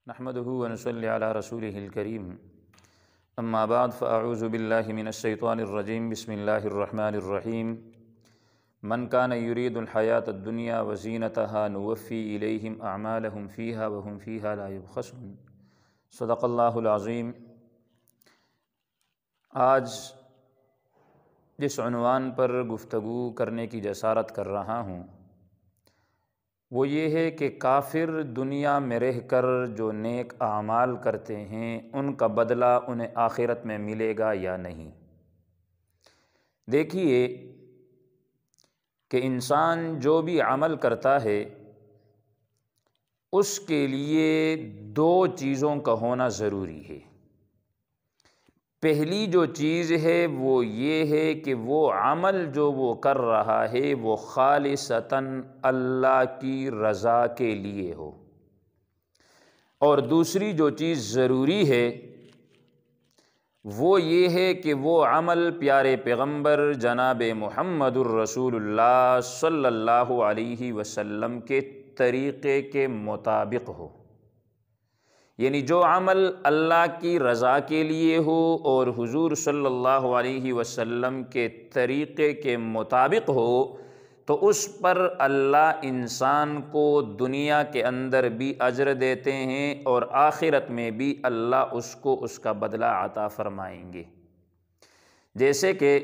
نحمده ونصلي على رسوله الكريم اما بعد فاعوذ بالله من الشيطان الرجيم بسم الله الرحمن الرحيم من كان يريد الحياة الدنيا وزينتها نوفي إليهم أعمالهم فيها وهم فيها لا يبخسون صدق اللہ العظیم۔ آج جس عنوان پر گفتگو کرنے کی جسارت کر رہا ہوں وہ یہ ہے کہ کافر دنیا میں رہ کر جو نیک اعمال کرتے ہیں ان کا بدلہ انہیں آخرت میں ملے گا یا نہیں۔ دیکھیے کہ انسان جو بھی عمل کرتا ہے اس کے لیے دو چیزوں کا ہونا ضروری ہے۔ پہلی جو چیز ہے وہ یہ ہے کہ وہ عمل جو وہ کر رہا ہے وہ خالصتاً اللہ کی رضا کے لیے ہو، اور دوسری جو چیز ضروری ہے وہ یہ ہے کہ وہ عمل پیارے پیغمبر جناب محمد الرسول اللہ صلی اللہ علیہ وسلم کے طریقے کے مطابق ہو، یعنی جو عمل اللہ کی رضا کے لیے ہو اور حضور صلی اللہ علیہ وسلم کے طریقے کے مطابق ہو تو اس پر اللہ انسان کو دنیا کے اندر بھی اجر دیتے ہیں اور آخرت میں بھی اللہ اس کو اس کا بدلہ عطا فرمائیں گے۔ جیسے کہ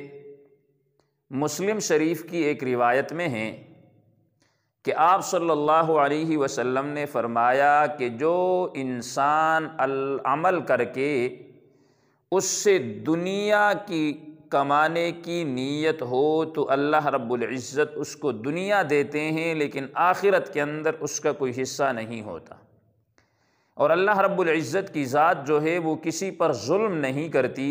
مسلم شریف کی ایک روایت میں ہے کہ آپ صلی اللہ علیہ وسلم نے فرمایا کہ جو انسان عمل کر کے اس سے دنیا کی کمانے کی نیت ہو تو اللہ رب العزت اس کو دنیا دیتے ہیں لیکن آخرت کے اندر اس کا کوئی حصہ نہیں ہوتا، اور اللہ رب العزت کی ذات جو ہے وہ کسی پر ظلم نہیں کرتی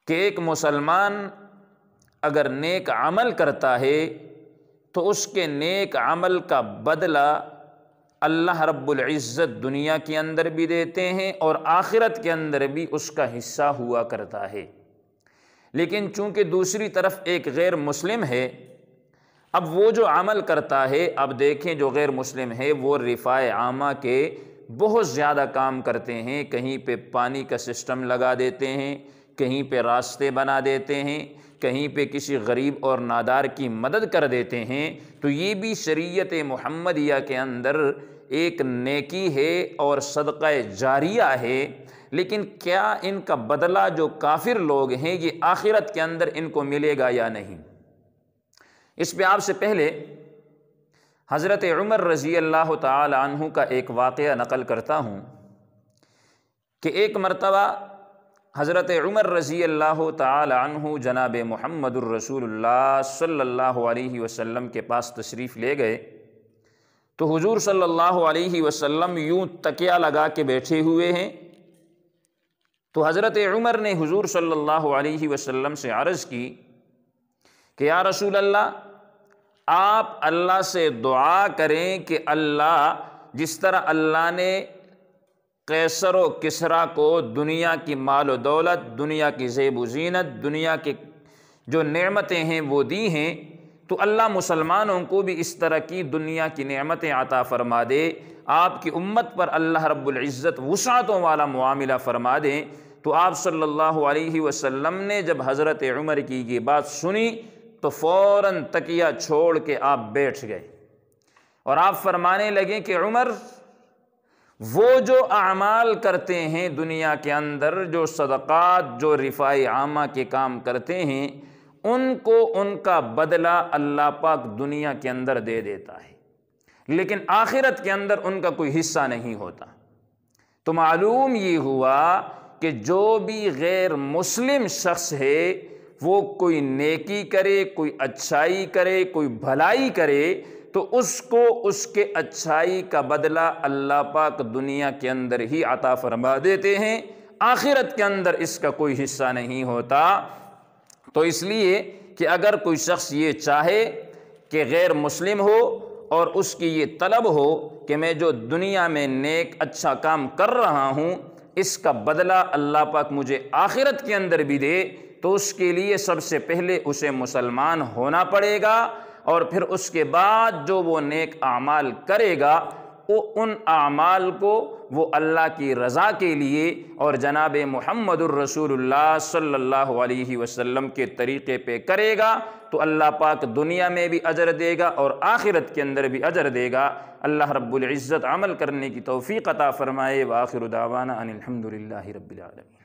کہ ایک مسلمان اگر نیک عمل کرتا ہے تو اس کے نیک عمل کا بدلہ اللہ رب العزت دنیا کے اندر بھی دیتے ہیں اور آخرت کے اندر بھی اس کا حصہ ہوا کرتا ہے۔ لیکن چونکہ دوسری طرف ایک غیر مسلم ہے، اب وہ جو عمل کرتا ہے، اب دیکھیں جو غیر مسلم ہے وہ رفاع عامہ کے بہت زیادہ کام کرتے ہیں، کہیں پہ پانی کا سسٹم لگا دیتے ہیں، کہیں پہ راستے بنا دیتے ہیں، کہیں پہ کسی غریب اور نادار کی مدد کر دیتے ہیں، تو یہ بھی شریعت محمدیہ کے اندر ایک نیکی ہے اور صدقہ جاریہ ہے۔ لیکن کیا ان کا بدلہ جو کافر لوگ ہیں یہ آخرت کے اندر ان کو ملے گا یا نہیں؟ اس پہ آپ سے پہلے حضرت عمر رضی اللہ تعالی عنہ کا ایک واقعہ نقل کرتا ہوں کہ ایک مرتبہ حضرت عمر رضی اللہ تعالی عنہ جناب محمد الرسول اللہ صلی اللہ علیہ وسلم کے پاس تشریف لے گئے تو حضور صلی اللہ علیہ وسلم یوں تکیہ لگا کے بیٹھے ہوئے ہیں، تو حضرت عمر نے حضور صلی اللہ علیہ وسلم سے عرض کی کہ یا رسول اللہ، آپ اللہ سے دعا کریں کہ اللہ جس طرح اللہ نے قیصر و کسریٰ کو دنیا کی مال و دولت، دنیا کی زیب و زینت، دنیا کی جو نعمتیں ہیں وہ دی ہیں، تو اللہ مسلمانوں کو بھی اس طرح کی دنیا کی نعمتیں عطا فرما دے، آپ کی امت پر اللہ رب العزت وسعتوں والا معاملہ فرما دیں۔ تو آپ صلی اللہ علیہ وسلم نے جب حضرت عمر کی یہ بات سنی تو فوراً تکیہ چھوڑ کے آپ بیٹھ گئے اور آپ فرمانے لگے کہ عمر، وہ جو اعمال کرتے ہیں دنیا کے اندر، جو صدقات، جو رفاع عامہ کے کام کرتے ہیں، ان کو ان کا بدلہ اللہ پاک دنیا کے اندر دے دیتا ہے لیکن آخرت کے اندر ان کا کوئی حصہ نہیں ہوتا۔ تو معلوم یہ ہوا کہ جو بھی غیر مسلم شخص ہے وہ کوئی نیکی کرے، کوئی اچھائی کرے، کوئی بھلائی کرے تو اس کو اس کے اچھائی کا بدلہ اللہ پاک دنیا کے اندر ہی عطا فرما دیتے ہیں، آخرت کے اندر اس کا کوئی حصہ نہیں ہوتا۔ تو اس لیے کہ اگر کوئی شخص یہ چاہے کہ غیر مسلم ہو اور اس کی یہ طلب ہو کہ میں جو دنیا میں نیک اچھا کام کر رہا ہوں اس کا بدلہ اللہ پاک مجھے آخرت کے اندر بھی دے، تو اس کے لیے سب سے پہلے اسے مسلمان ہونا پڑے گا، اور پھر اس کے بعد جو وہ نیک اعمال کرے گا ان اعمال کو وہ اللہ کی رضا کے لیے اور جناب محمد الرسول اللہ صلی اللہ علیہ وسلم کے طریقے پہ کرے گا تو اللہ پاک دنیا میں بھی اجر دے گا اور آخرت کے اندر بھی اجر دے گا۔ اللہ رب العزت عمل کرنے کی توفیق عطا فرمائے۔ وآخر دعوانا ان الحمد للہ رب العالمین۔